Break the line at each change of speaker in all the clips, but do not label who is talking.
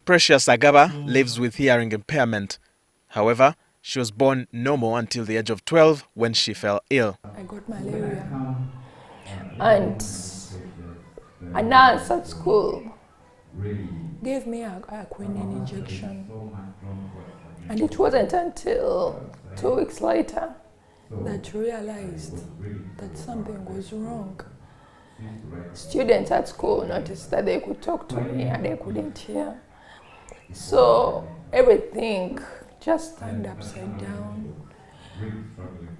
Precious Agaba lives with hearing impairment. However, she was born normal until the age of 12 when she fell ill.
I got malaria, and a nurse at school gave me a quinine injection, and it wasn't until 2 weeks later that I realized that something was wrong. Students at school noticed that they could talk to me and they couldn't hear. So everything just turned upside down.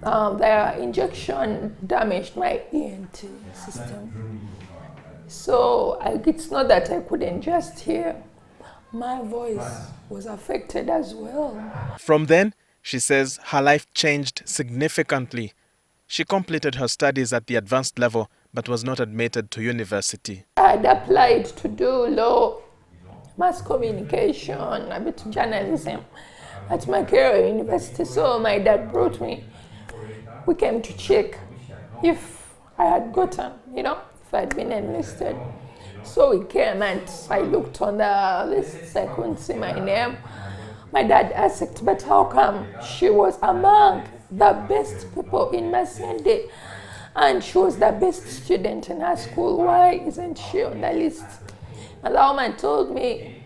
The injection damaged my ENT system. So it's not that I couldn't just hear. My voice was affected as well.
From then, she says her life changed significantly. She completed her studies at the advanced level but was not admitted to university.
I had applied to do law, mass communication, a bit of journalism at Makerere University. So my dad brought me. We came to check if I had gotten, if I had been enlisted. So we came and I looked on the list, I couldn't see my name. My dad asked, but how come she was among the best people in Masende and she was the best student in her school? Why isn't she on the list? And the woman told me,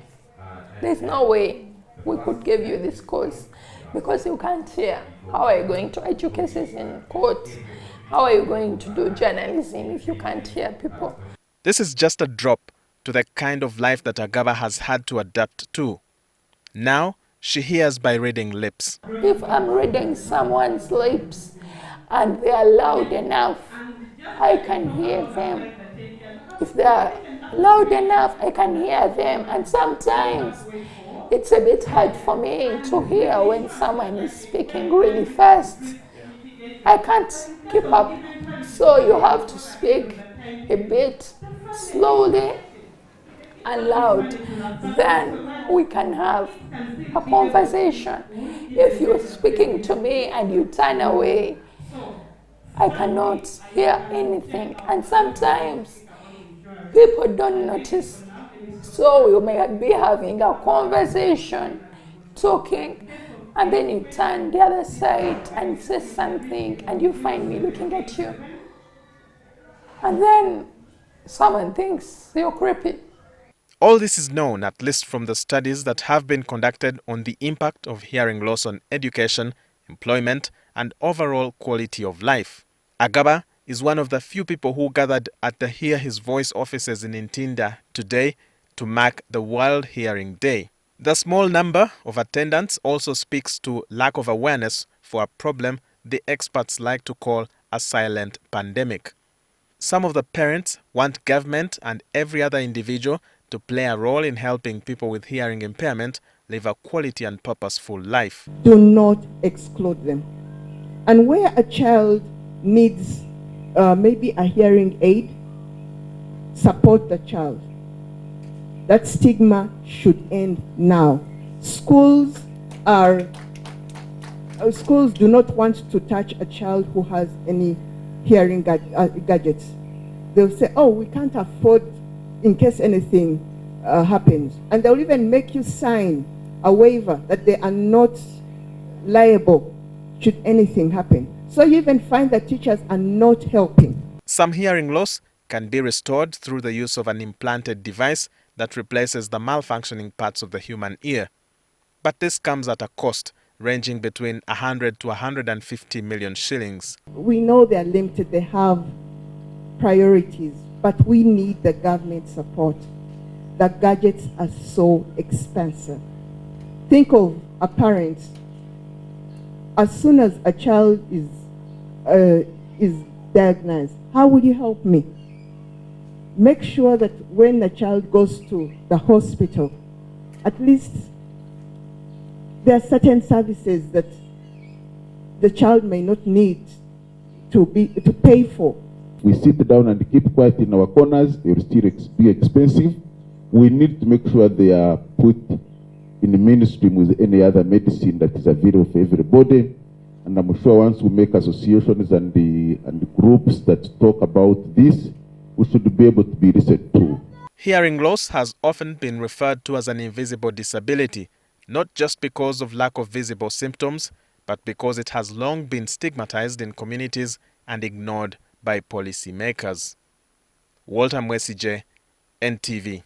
there's no way we could give you this course because you can't hear. How are you going to argue cases in court? How are you going to do journalism if you can't hear people?
This is just a drop to the kind of life that Agaba has had to adapt to. Now, she hears by reading lips.
If I'm reading someone's lips and they are loud enough, I can hear them. If they are loud enough, I can hear them. And sometimes it's a bit hard for me to hear when someone is speaking really fast. I can't keep up. So you have to speak a bit slowly and loud. Then we can have a conversation. If you're speaking to me and you turn away, I cannot hear anything. And sometimes people don't notice. So you may be having a conversation, talking, and then you turn the other side and say something, and you find me looking at you. And then someone thinks you're creepy.
All this is known, at least from the studies that have been conducted on the impact of hearing loss on education, employment, and overall quality of life. Agaba is one of the few people who gathered at the Hear His Voice offices in Ntinda today to mark the World Hearing Day. The small number of attendants also speaks to lack of awareness for a problem the experts like to call a silent pandemic. Some of the parents want government and every other individual to play a role in helping people with hearing impairment live a quality and purposeful life.
Do not exclude them. And where a child needs maybe a hearing aid, support the child. That stigma should end now. Schools do not want to touch a child who has any hearing gadgets. They'll say, oh, we can't afford in case anything happens. And they'll even make you sign a waiver that they are not liable should anything happen. So you even find that teachers are not helping.
Some hearing loss can be restored through the use of an implanted device that replaces the malfunctioning parts of the human ear. But this comes at a cost ranging between 100 to 150 million shillings.
We know they're limited, they have priorities, but we need the government support. The gadgets are so expensive. Think of a parent. As soon as a child is diagnosed, how will you help me? Make sure that when the child goes to the hospital, at least there are certain services that the child may not need to pay for.
We sit down and keep quiet in our corners, they will still be expensive. We need to make sure they are put in the mainstream with any other medicine that is available for everybody. And I'm sure once we make associations and the groups that talk about this, we should be able to be listened to.
Hearing loss has often been referred to as an invisible disability, not just because of lack of visible symptoms, but because it has long been stigmatized in communities and ignored by policymakers. Walter Mwesije, NTV.